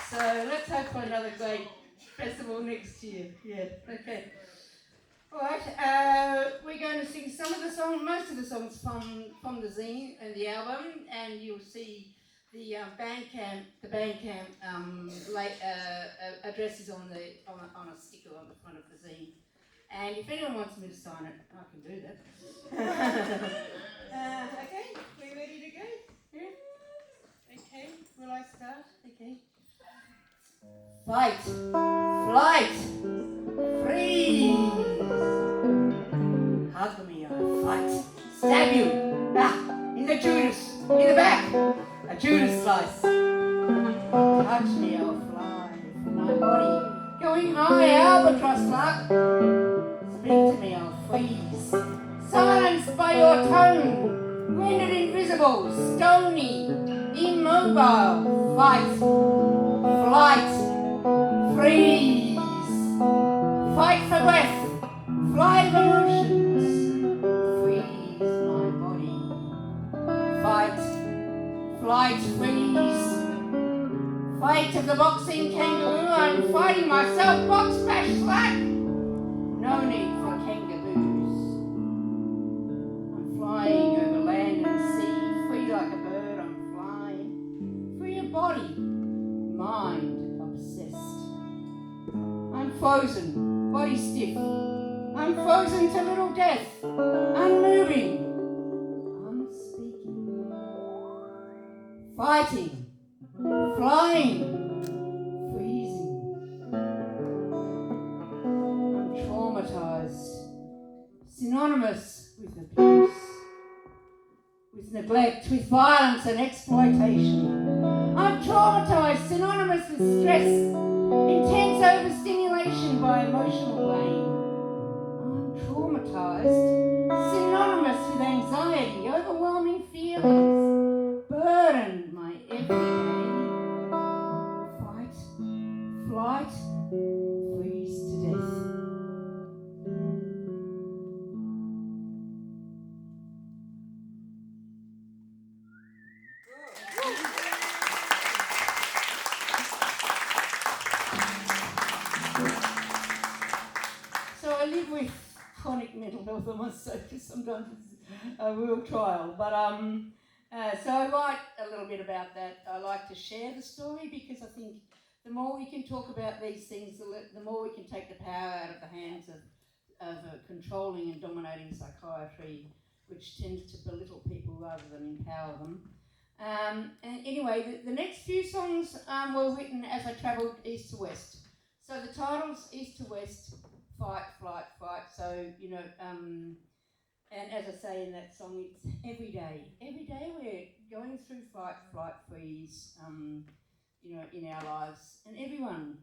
So let's hope for another great festival next year. Yeah, okay. All right, we're going to sing some of the songs, most of the songs from the zine and the album, and you'll see the Bandcamp addresses on a sticker on the front of the zine. And if anyone wants me to sign it, I can do that. Okay, we ready to go? Yeah? Okay, will I start? Okay. Fight, flight, freeze. Hug me, I fight. Stab you. In the Judas, in the back. A Judas slice. Touch me, I'll fly from my body. Going high, albatross luck. Speak to me, I'll freeze. Silenced by your tone. Rendered invisible, stony, immobile. Fight, flight, freeze. Fight for breath. Fly the oceans. Freeze my body. Fight, flight, freeze. Fight of the boxing kangaroo. I'm fighting myself. Box, smash, slack. No need for kangaroos. I'm flying over land and sea. Free like a bird, I'm flying. Free of body. Mind obsessed. I'm frozen. Body stiff. I'm frozen to little death. Unmoving. Unspeaking. Fighting. Flying. Freezing. I'm traumatized. Synonymous with abuse. With neglect, with violence and exploitation. I'm traumatized. Synonymous with stress. Intense overstimulation by emotional pain. Traumatized, synonymous with anxiety, overwhelming feelings, burdened my everyday. Fight, flight, freeze to death. So I live with chronic mental health, I must say, because sometimes it's a real trial. But so I write a little bit about that. I like to share the story because I think the more we can talk about these things, the more we can take the power out of the hands of controlling and dominating psychiatry, which tends to belittle people rather than empower them. And anyway, the next few songs were written as I travelled east to west. So the title's East to West, Fight, Flight, Fight. So, you know, and as I say in that song, it's every day. Every day we're going through fight, flight, freeze, you know, in our lives. And everyone,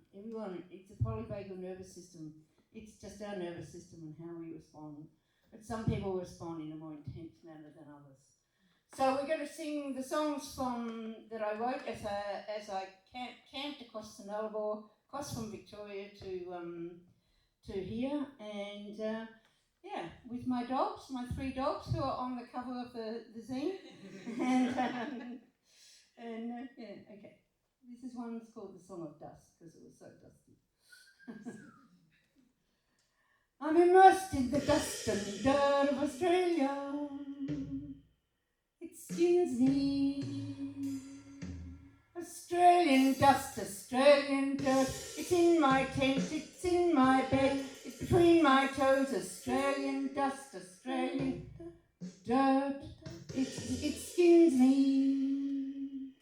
it's a polyvagal nervous system. It's just our nervous system and how we respond. But some people respond in a more intense manner than others. So we're going to sing the songs that I wrote as I camped across the Nullarbor, across from Victoria to here, and yeah, with my dogs, my 3 dogs who are on the cover of the zine, and yeah, okay. This is one that's called The Song of Dust because it was so dusty. I'm immersed in the dust and dirt of Australia. It skins me. Australian dust, Australian dirt. It's in my tent, it's in my bed, it's between my toes. Australian dust, Australian dirt. It skins me.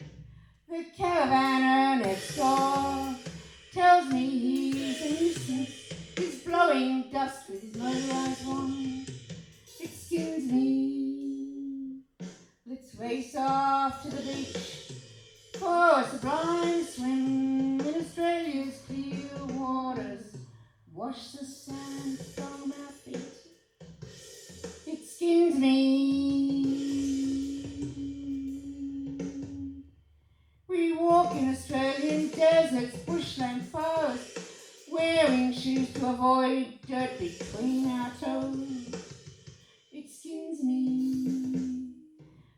The caravaner next door tells me he's a nuisance. He's blowing dust with his motorised wand. It skins me. Let's race off to the beach for a sublime swim in Australia's clear waters. Wash the sand from our feet. It skins me. We walk in Australian deserts, bushland forests, wearing shoes to avoid dirt between our toes. It skins me.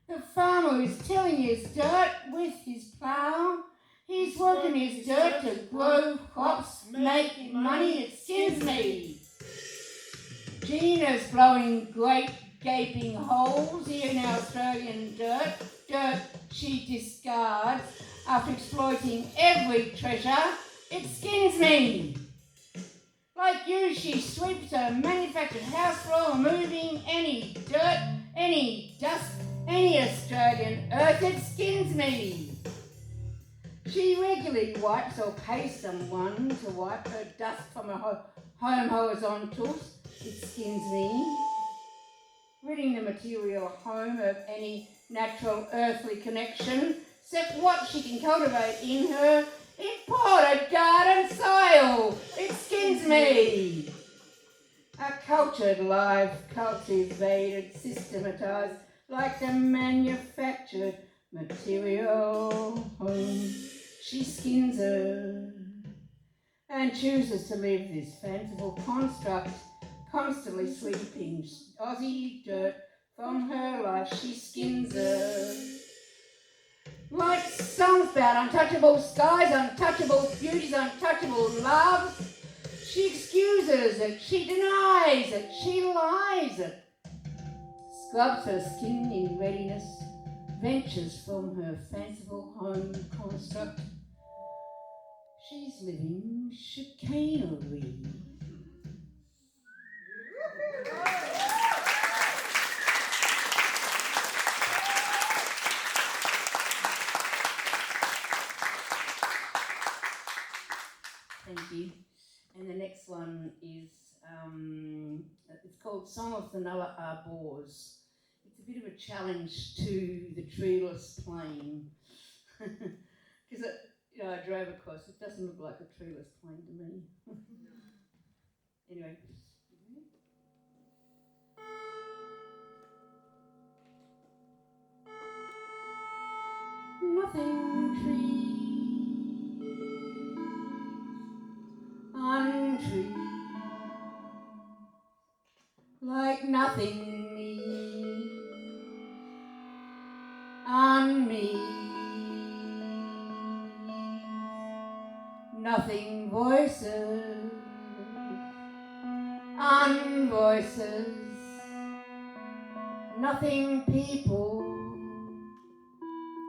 The farmer is tilling his dirt with his plough. He's He's working his dirt to grow crops, making money, it skins me. Gina's blowing great gaping holes in our Australian dirt she discards after exploiting every treasure, it skins me. Like you, she sweeps her manufactured house floor, moving any dirt, any dust, any Australian earth, it skins me. She regularly wipes or pays someone to wipe her dust from her home horizontals, it skins me. Ridding the material home of any natural earthly connection, except what she can cultivate in her imported garden soil, it skins me. A cultured, live, cultivated, systematized, like the manufactured material home, she skins her and chooses to live this fanciful construct, constantly sweeping Aussie dirt from her life, she skins her. Like songs about untouchable skies, untouchable beauties, untouchable loves, she excuses it, she denies it, she lies it, scrubs her skin in readiness, ventures from her fanciful home construct. She's living chicanery. Thank you. And the next one is, it's called Song of the Nulla Arbors. It's a bit of a challenge to the treeless plain. Because I drove across, it doesn't look like a treeless plain to me. Anyway. Nothing trees, untrees, like nothing me, on me, nothing voices, unvoices, nothing people,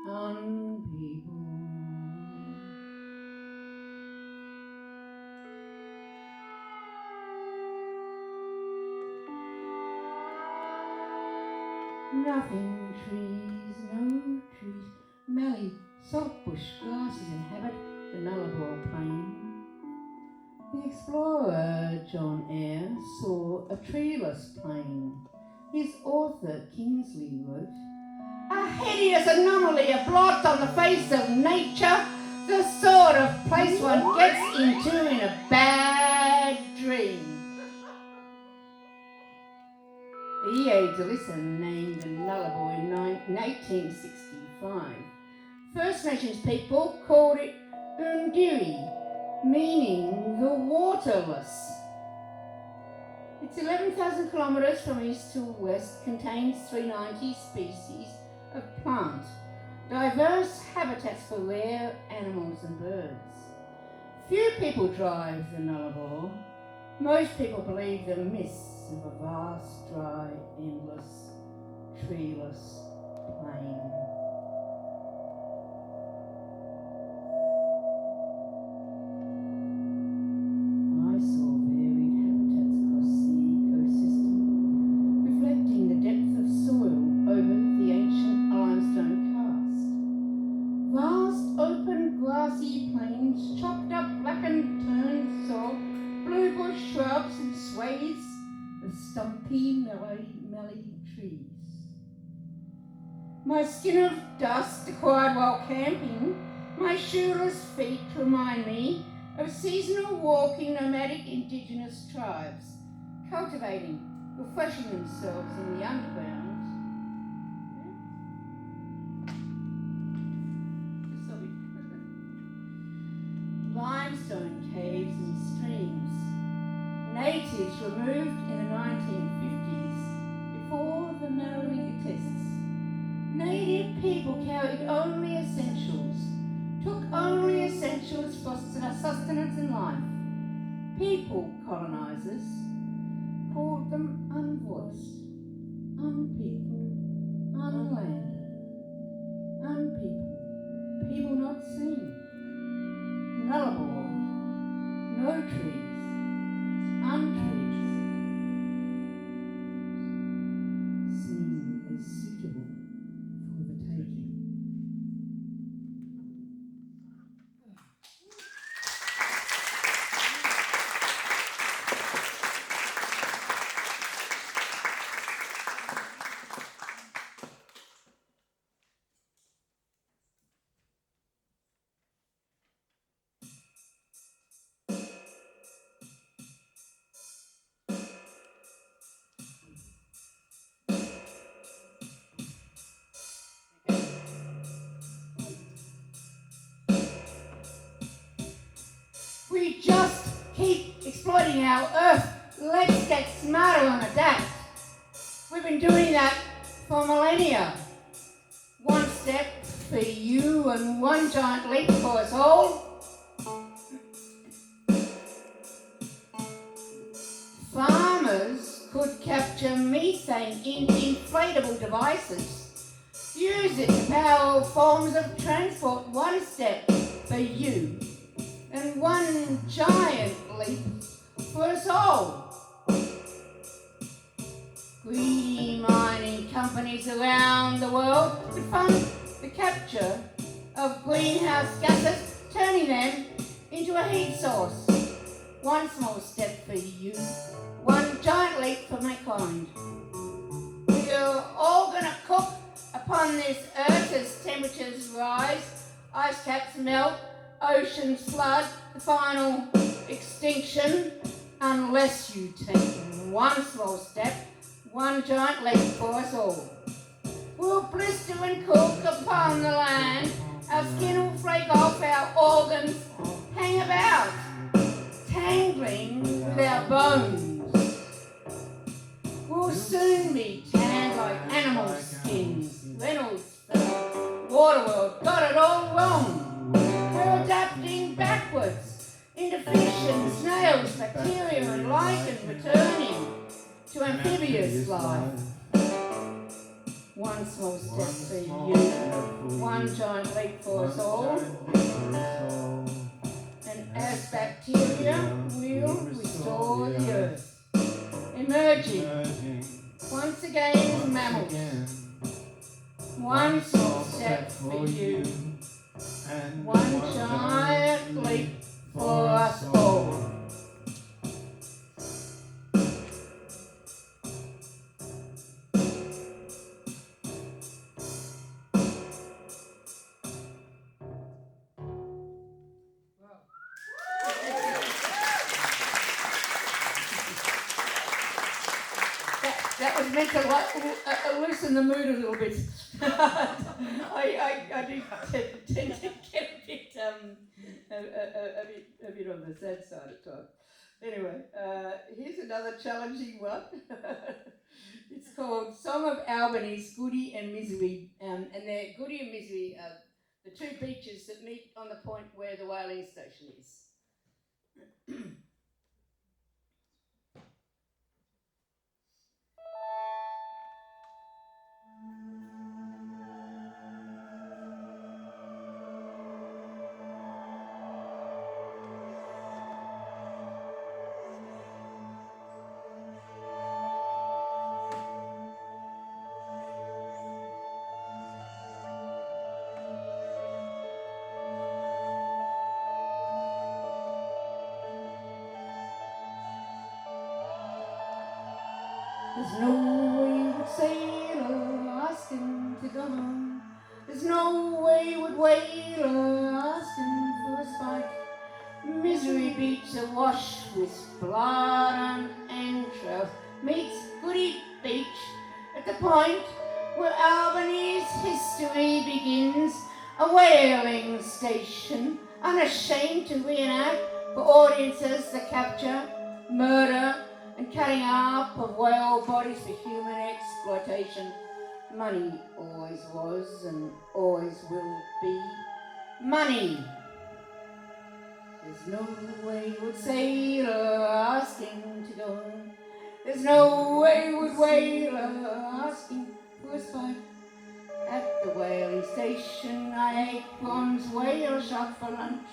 unpeople. Nothing trees, no trees, mallee, saltbush grasses inhabit the Nullarbor plain. The explorer John Eyre saw a treeless plain. His author Kingsley wrote, "A hideous anomaly, a blot on the face of nature, the sort of place one gets into in a bad dream." E.A. Dillison named the Nullarbor in 1865. First Nations people called it Undiri, meaning the waterless. It's 11,000 kilometres from east to west, contains 390 species of plant, diverse habitats for rare animals and birds. Few people drive the Nullarbor. Most people believe the myths of a vast, dry, endless, treeless plain. I saw varied habitats across the ecosystem, reflecting the depth of soil over the ancient limestone karst. Vast, open, grassy plains, chopped up, blackened, turned soil, blue bush shrubs and swathes of stumpy, melly trees. My skin of dust acquired while camping, my shoeless feet remind me of seasonal walking nomadic indigenous tribes, cultivating, refreshing themselves in the underground. Limestone caves and streams. Natives removed in the 1950s before the narrowing tests. Native people carried only essentials, took only essentials sustenance in life. People colonizers called them unvoiced, unpeopled, unlanded, unpeopled, people not seen, nullable, no trees, untrees, seen as suitable for the taking. We just keep exploiting our Earth. Let's get smarter and adapt. We've been doing that for millennia. One step for you and one giant leap for us all. Farmers could capture methane in inflatable devices. Use it to power forms of transport. One step for you and one giant leap for us all. Greedy mining companies around the world could fund the capture of greenhouse gases, turning them into a heat source. One small step for you, one giant leap for mankind. We're all gonna cook upon this earth as temperatures rise, ice caps melt, oceans flood, the final extinction, unless you take one small step, one giant leap for us all. We'll blister and cook upon the land, our skin will flake off, our organs hang about, tangling with our bones. We'll soon be tanned like animal skins. Reynolds, Waterworld got it all wrong. We're adapting backwards into fish and snails, bacteria and lichen, returning to amphibious life. One small step for you, one giant leap for us all. And as bacteria, we'll restore the earth, emerging once again as mammals. One small step for you, and one giant leap for us all. That was meant to loosen the mood a little bit. I do tend to get a bit on the sad side at times. Anyway, here's another challenging one. It's called Song of Albany's Goody and Misery, and they're Goody and Misery are the two beaches that meet on the point where the whaling station is. There's no way you would sailor ask him to go home. There's no way you would whaler ask him for a spike. Misery Beach awash with blood and entrails meets Goody Beach at the point where Albany's history begins. A whaling station, unashamed to reenact for audiences the capture, murder, and cutting up of whale bodies for human exploitation. Money always was and always will be money. There's no wayward sailor asking to go home. There's no wayward whaler asking for a spite. At the whaling station I ate one's whale shot for lunch.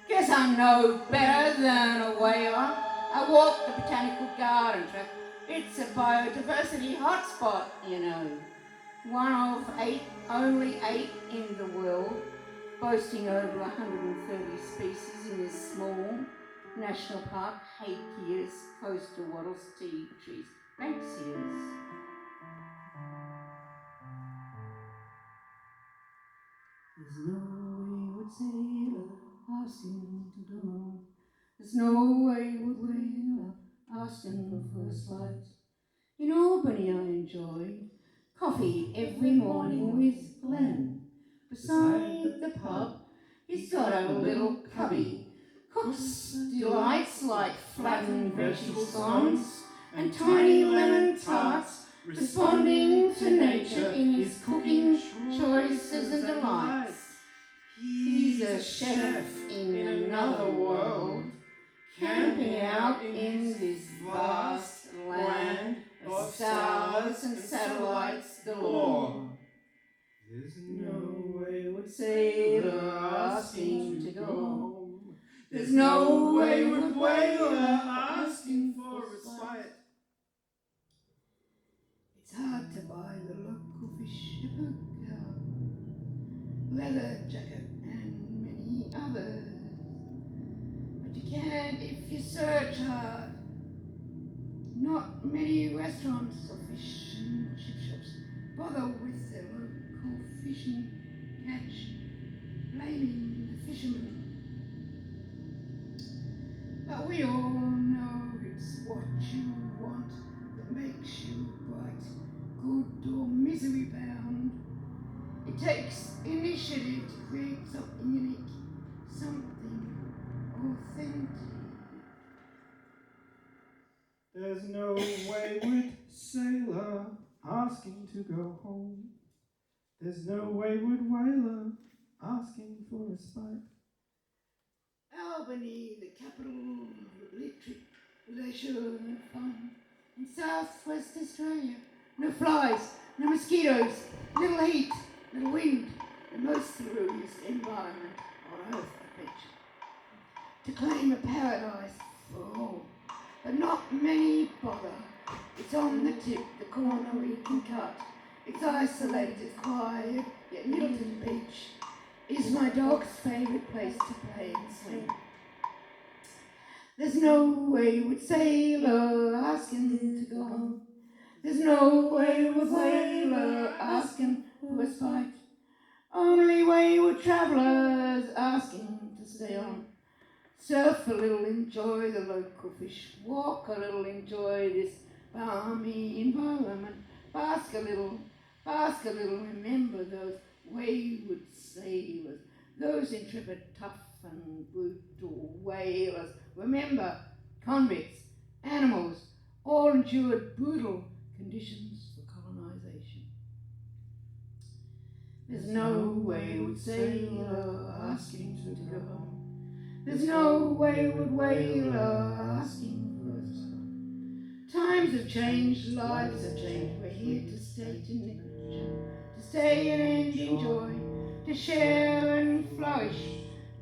Guess I'm no better than a whaler. I walk the botanical garden track. It's a biodiversity hotspot, you know. One of 8, only 8 in the world, boasting over 130 species in this small national park. Hakeas, coastal wattles, tea trees, banksias. There's no wayward sailor asking to go home. There's no wayward whaler asking for a slight. In Albany I enjoy coffee every morning with Glenn. Beside the pub, he's got a little cubby. Cooks delights like flattened vegetable scones and tiny lemon tarts, responding to nature in his cooking choices and delights. He's a chef in another world, camping out in this vast land of stars and satellites galore. There's no wayward sailor asking to go home. There's no wayward whaler asking for respite. It's hard to buy the local fish, leather jacket and many others, but you can if you search hard. Not many restaurants or fish and chip shops bother with their local fishing catch, blaming the fishermen. But we all know it's what you want that makes you bright, good or misery bound. It takes initiative to create something unique, something authentic. There's no wayward sailor asking to go home. There's no wayward whaler asking for respite. Albany, the capital of literature, leisure and fun. In southwest Australia, no flies, no mosquitoes, little heat, little wind, the most glorious environment on earth, I bet you. To claim a paradise for all, but not many bother. It's on the tip, the corner we can cut. It's isolated, quiet, yet Milton Beach is my dog's favourite place to play and swim. There's no wayward sailor asking to go home. There's no wayward whaler asking for a spite. Only wayward travellers asking to stay on. Surf a little, enjoy the local fish. Walk a little, enjoy this balmy environment. Bask a little, remember those wayward sailors, those intrepid, tough and brutal whalers. Remember, convicts, animals, all endured brutal conditions for colonisation. There's no wayward sailor asking to go home. There's no wayward whaler asking for us. Times have changed, lives have changed. We're here to stay, to nurture, to stay and enjoy, to share and flourish,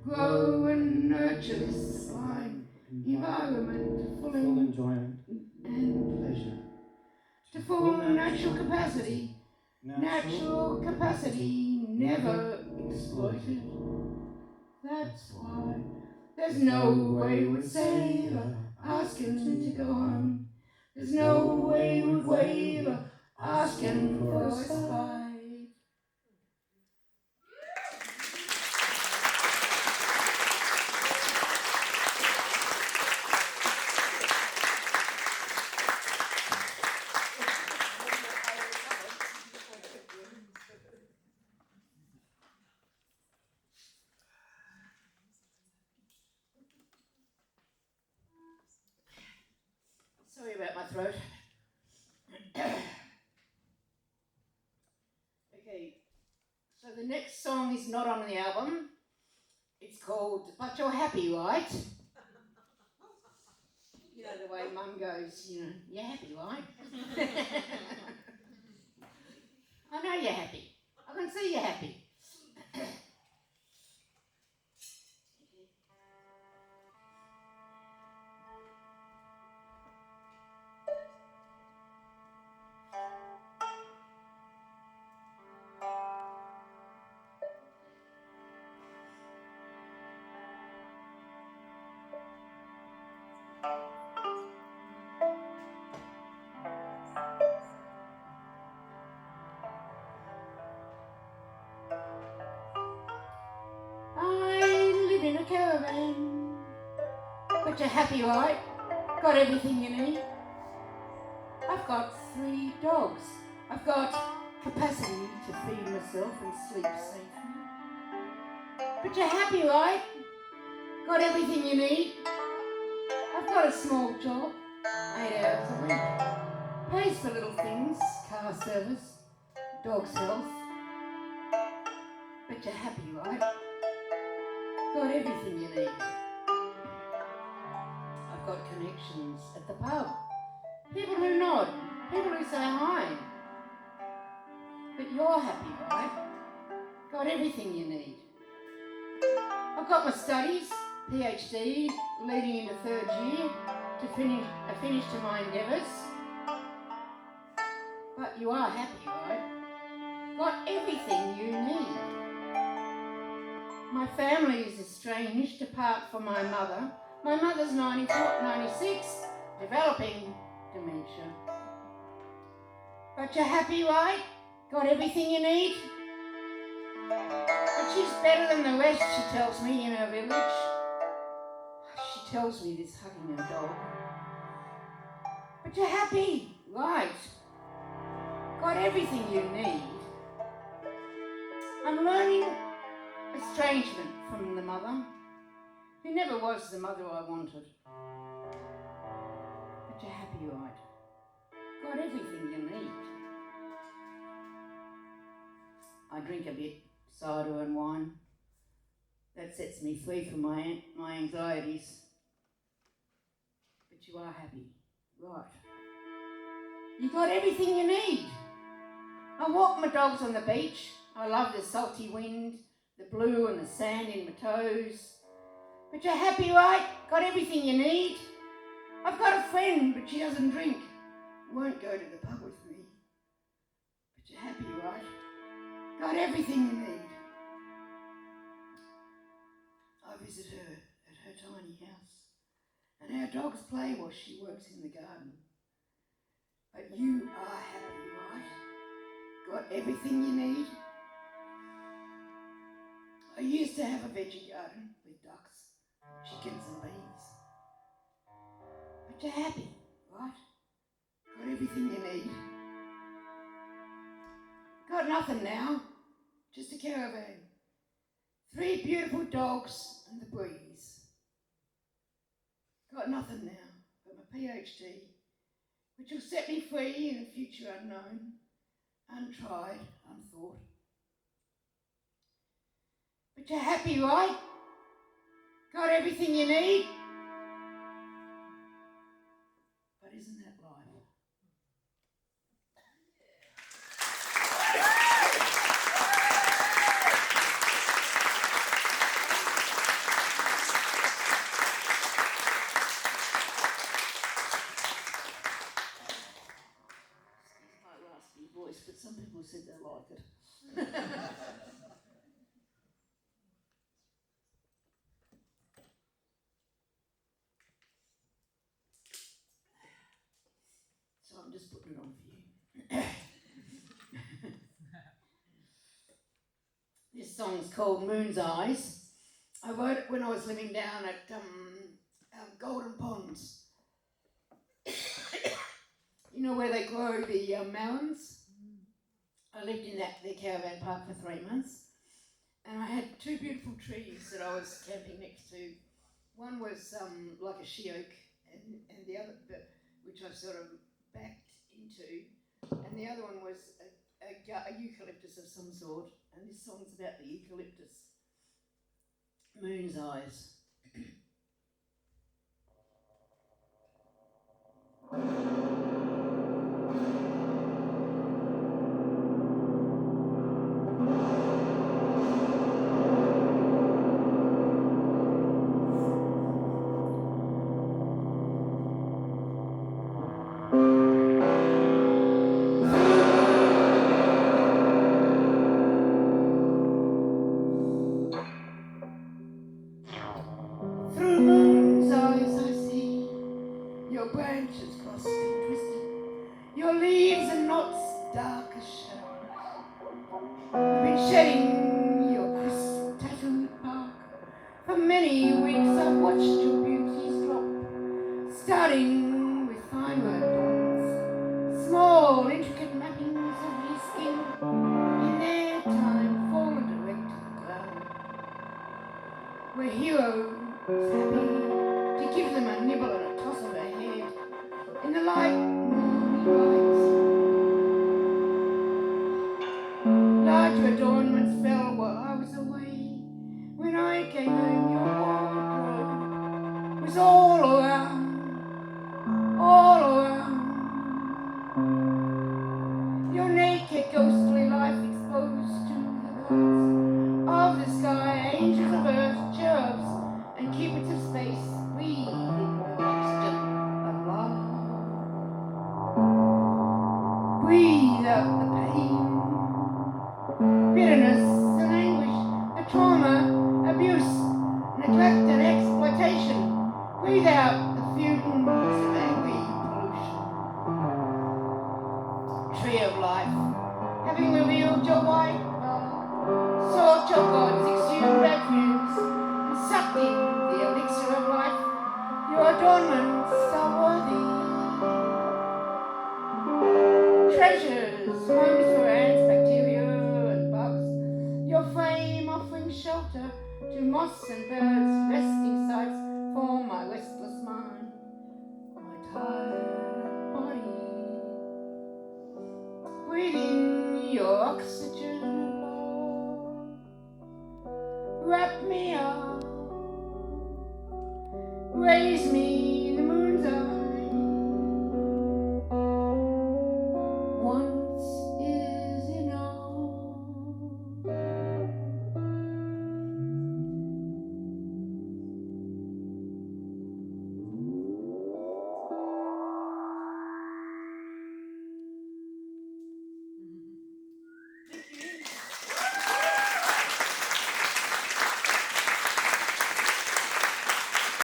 grow and nurture this sublime environment to full enjoyment and pleasure. To full natural capacity, never exploited. That's why there's no wayward sailor asking to go home. There's no wayward whaler asking for a spite. Sorry about my throat. Okay, so the next song is not on the album. It's called But You're Happy, Right? You know the way Mum goes, you know, you're happy, right? I know you're happy. I can see you're happy. I live in a caravan, but you're happy, right? Got everything you need. I've got 3 dogs. I've got capacity to feed myself and sleep safely. But you're happy, right? Got everything you need. I've got a small job, 8 hours a week. Pays for little things, car service, dog's health. But you're happy, right? Got everything you need. I've got connections at the pub. People who nod, people who say hi. But you're happy, right? Got everything you need. I've got my studies, PhD, leading into 3rd year, to finish to my endeavours. But you are happy, right? Got everything you need. My family is estranged apart from my mother. My mother's 96, developing dementia. But you're happy, right? Got everything you need? But she's better than the rest, she tells me, in her village. She tells me this hugging her dog. But you're happy, right? Got everything you need. I'm learning estrangement from the mother, who never was the mother I wanted. But you're happy, right? Got everything you need. I drink a bit, cider and wine. That sets me free from my anxieties. But you are happy, right? You got everything you need. I walk my dogs on the beach. I love the salty wind, the blue and the sand in my toes. But you're happy, right? Got everything you need. I've got a friend, but she doesn't drink. Won't go to the pub with me. But you're happy, right? Got everything you need. I visit her at her tiny house, and our dogs play while she works in the garden. But you are happy, right? Got everything you need. I used to have a veggie garden with ducks, chickens and bees. But you're happy, right? Got everything you need. Got nothing now, just a caravan. 3 beautiful dogs and the breeze. Got nothing now but my PhD, which will set me free in a future unknown, untried, unthought. But you're happy, right? Got everything you need? But isn't that life? Excuse my raspy voice, but some people said they like it. So I'm just putting it on for you. This song's called Moon's Eyes. I wrote it when I was living down at Golden Ponds. You know where they grow the melons? I lived in the caravan park for 3 months, and I had 2 beautiful trees that I was camping next to. One was like a she oak, and the other, which I sort of backed into, and the other one was a eucalyptus of some sort, and this song's about the eucalyptus. Moon's eyes. Through moon's eyes I see your branches crossed and twisted, your leaves and knots dark as shadows. You've been shedding your crystal tattooed bark. For many weeks I've watched your beauties drop, starting with fine-word dawns, small intricate mappings of your skin, in their time fall direct to the ground. Where heroes happy to give them a nibble and a toss of their head in the light moonrise. Larger adornments fell while I was away. When I came home, your wardrobe was all around, all around. Your naked, ghostly life exposed to the gods of the sky, angels of earth, cherubs, and cupids of space, breathing the oxygen of love. Breathe out the pain, bitterness and anguish, the trauma, abuse, neglect and exploitation. Breathe out the fumes of angry pollution. Tree of life, having revealed your white bark, sought your gods, exhumed red fumes, and sucked in the elixir of life. Your adornments are worthy. Treasures, homes for ants, bacteria and bugs. Your fame offering shelter to moths and birds, resting sites for my restless mind, my tired body. Breathe in your oxygen, Lord. Wrap me up, raise me